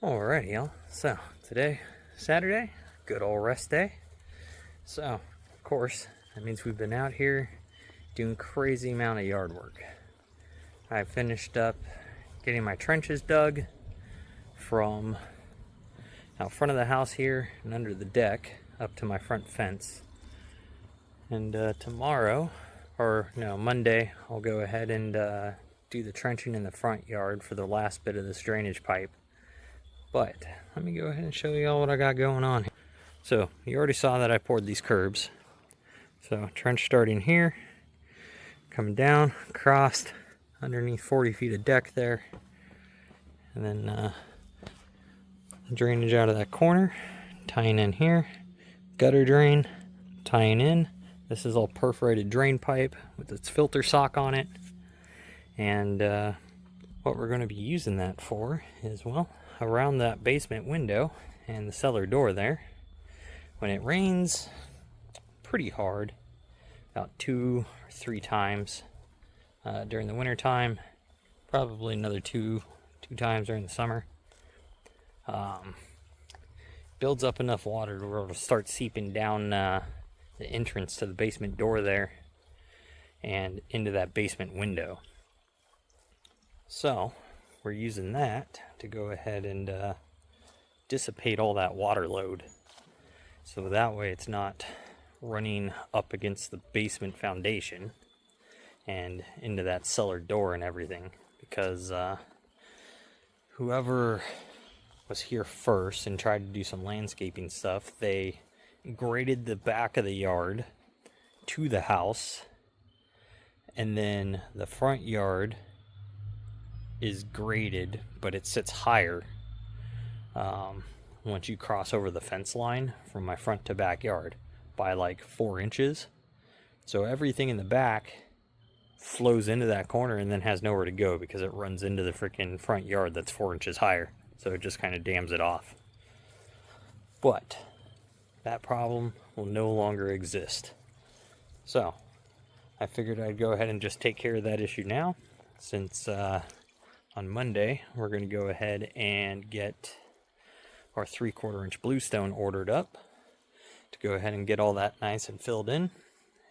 Alrighty, y'all. So, today, Saturday, good old rest day. So, of course, that means we've been out here doing crazy amount of yard work. I finished up getting my trenches dug from out front of the house here and under the deck up to my front fence. And tomorrow, or no, Monday, I'll go ahead and do the trenching in the front yard for the last bit of this drainage pipe. But let me go ahead and show you all what I got going on here. So you already saw that I poured these curbs. So trench starting here, coming down, crossed underneath 40 feet of deck there, and then drainage out of that corner, tying in here, gutter drain, tying in. This is all perforated drain pipe with its filter sock on it. And what we're going to be using that for is, well, around that basement window and the cellar door there, when it rains pretty hard, about 2 or 3 times during the winter time, probably another two times during the summer, builds up enough water to where it'll start seeping down the entrance to the basement door there and into that basement window. So we're using that to go ahead and dissipate all that water load. So that way it's not running up against the basement foundation and into that cellar door and everything. Because whoever was here first and tried to do some landscaping stuff, they graded the back of the yard to the house, and then the front yard is graded, but it sits higher once you cross over the fence line from my front to backyard by like 4 inches. So everything in the back flows into that corner and then has nowhere to go because it runs into the freaking front yard that's 4 inches higher. So it just kind of dams it off. But that problem will no longer exist. So I figured I'd go ahead and just take care of that issue now, since on Monday we're going to go ahead and get our 3/4 inch bluestone ordered up to go ahead and get all that nice and filled in,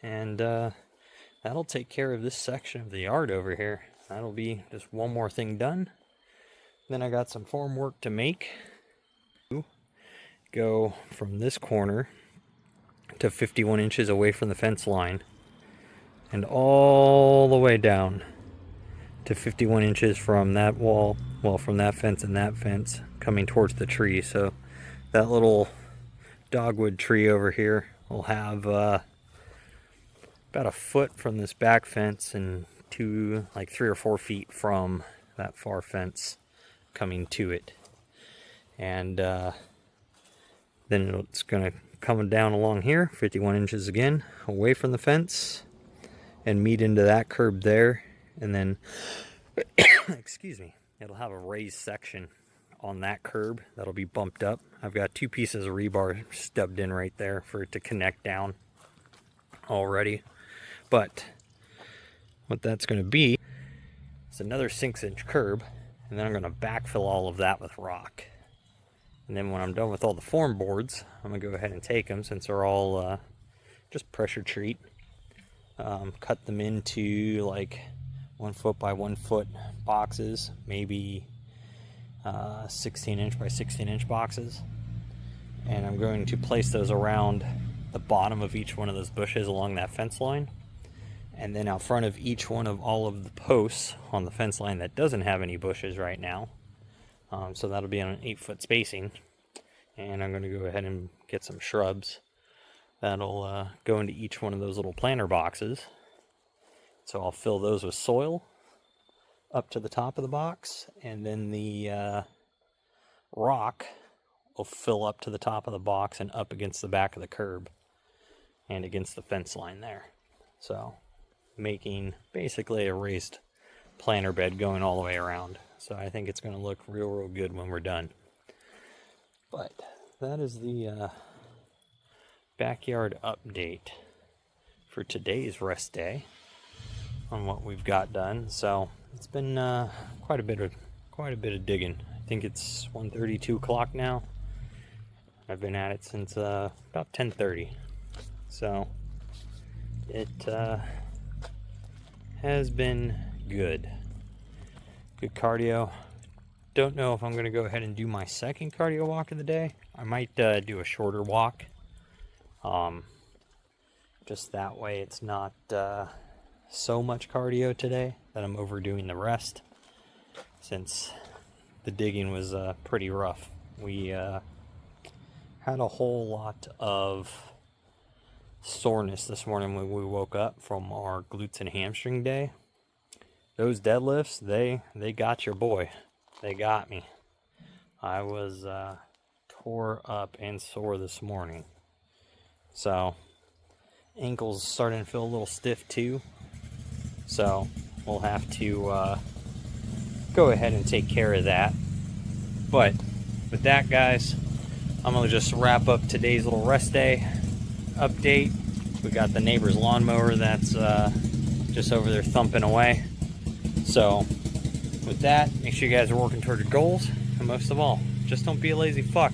and that'll take care of this section of the yard over here. That'll be just one more thing done. Then I got some form work to make. Go from this corner to 51 inches away from the fence line and all the way down to 51 inches from that wall, well, from that fence and that fence coming towards the tree. So that little dogwood tree over here will have about a foot from this back fence and like 3 or 4 feet from that far fence coming to it. And then it's going to come down along here 51 inches again away from the fence and meet into that curb there. And then, excuse me, it'll have a raised section on that curb that'll be bumped up. I've got 2 pieces of rebar stubbed in right there for it to connect down already. But what that's going to be is another 6-inch curb, and then I'm going to backfill all of that with rock. And then when I'm done with all the form boards, I'm going to go ahead and take them, since they're all just pressure treat. Cut them into like 1 foot by 1 foot boxes, maybe 16 inch by 16 inch boxes. And I'm going to place those around the bottom of each one of those bushes along that fence line. And then out front of each one of all of the posts on the fence line that doesn't have any bushes right now. So that'll be on an 8-foot spacing. And I'm going to go ahead and get some shrubs that'll go into each one of those little planter boxes. So I'll fill those with soil up to the top of the box, and then the rock will fill up to the top of the box and up against the back of the curb and against the fence line there. So making basically a raised planter bed going all the way around. So I think it's going to look real good when we're done. But that is the backyard update for today's rest day on what we've got done. So it's been quite a bit of digging. I think it's 1:30, 2 o'clock now. I've been at it since about 10:30. So it has been good. Good cardio. Don't know if I'm going to go ahead and do my second cardio walk of the day. I might do a shorter walk. Just that way it's not so much cardio today that I'm overdoing the rest, since the digging was pretty rough. We had a whole lot of soreness this morning when we woke up from our glutes and hamstring day. Those deadlifts, they got your boy. They got me. I was tore up and sore this morning. So ankles starting to feel a little stiff too. So we'll have to go ahead and take care of that. But with that, guys, I'm going to just wrap up today's little rest day update. We got the neighbor's lawnmower that's just over there thumping away. So with that, make sure you guys are working toward your goals. And most of all, just don't be a lazy fuck.